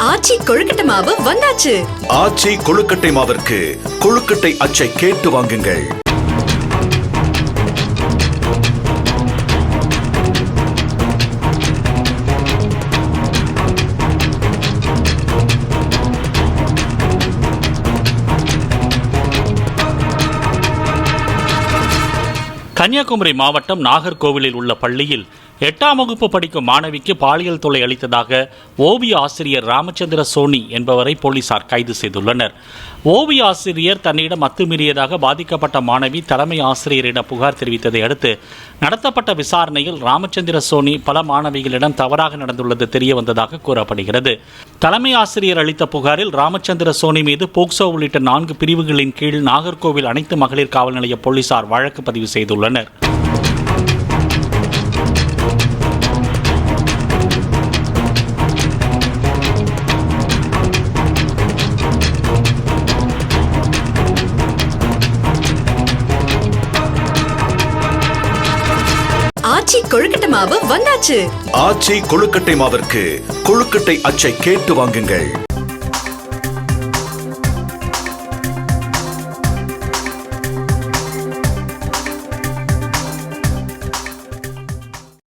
ஆச்சி கொழுக்கட்டை மாவு வந்தாச்சு. ஆச்சி கொழுக்கட்டை மாவிற்கு கொழுக்கட்டை அச்சை கேட்டு வாங்குங்கள். கன்னியாகுமரி மாவட்டம் நாகர்கோவிலில் உள்ள பள்ளியில் 8ஆம் வகுப்பு படிக்கும் மாணவிக்கு பாலியல் தொல்லை அளித்ததாக ஓவிய ஆசிரியர் ராமச்சந்திர சோனி என்பவரை போலீசார் கைது செய்துள்ளனர். ஓவிய ஆசிரியர் தன்னிடம் அத்துமீறியதாக பாதிக்கப்பட்ட மாணவி தலைமை ஆசிரியரிடம் புகார் தெரிவித்ததை அடுத்து நடத்தப்பட்ட விசாரணையில் ராமச்சந்திர சோனி பல மாணவிகளிடம் தவறாக நடந்துள்ளது தெரியவந்ததாக கூறப்படுகிறது. தலைமை ஆசிரியர் அளித்த புகாரில் ராமச்சந்திர சோனி மீது போக்சோ உள்ளிட்ட 4 பிரிவுகளின் கீழ் நாகர்கோவில் அனைத்து மகளிர் காவல் நிலைய போலீசார் வழக்கு பதிவு செய்துள்ளனர். ஆச்சி கொழுக்கட்டை மாவு வந்தாச்சு. ஆச்சி கொழுக்கட்டை மாவிற்கு கொழுக்கட்டை அச்சை கேட்டு வாங்குங்கள்.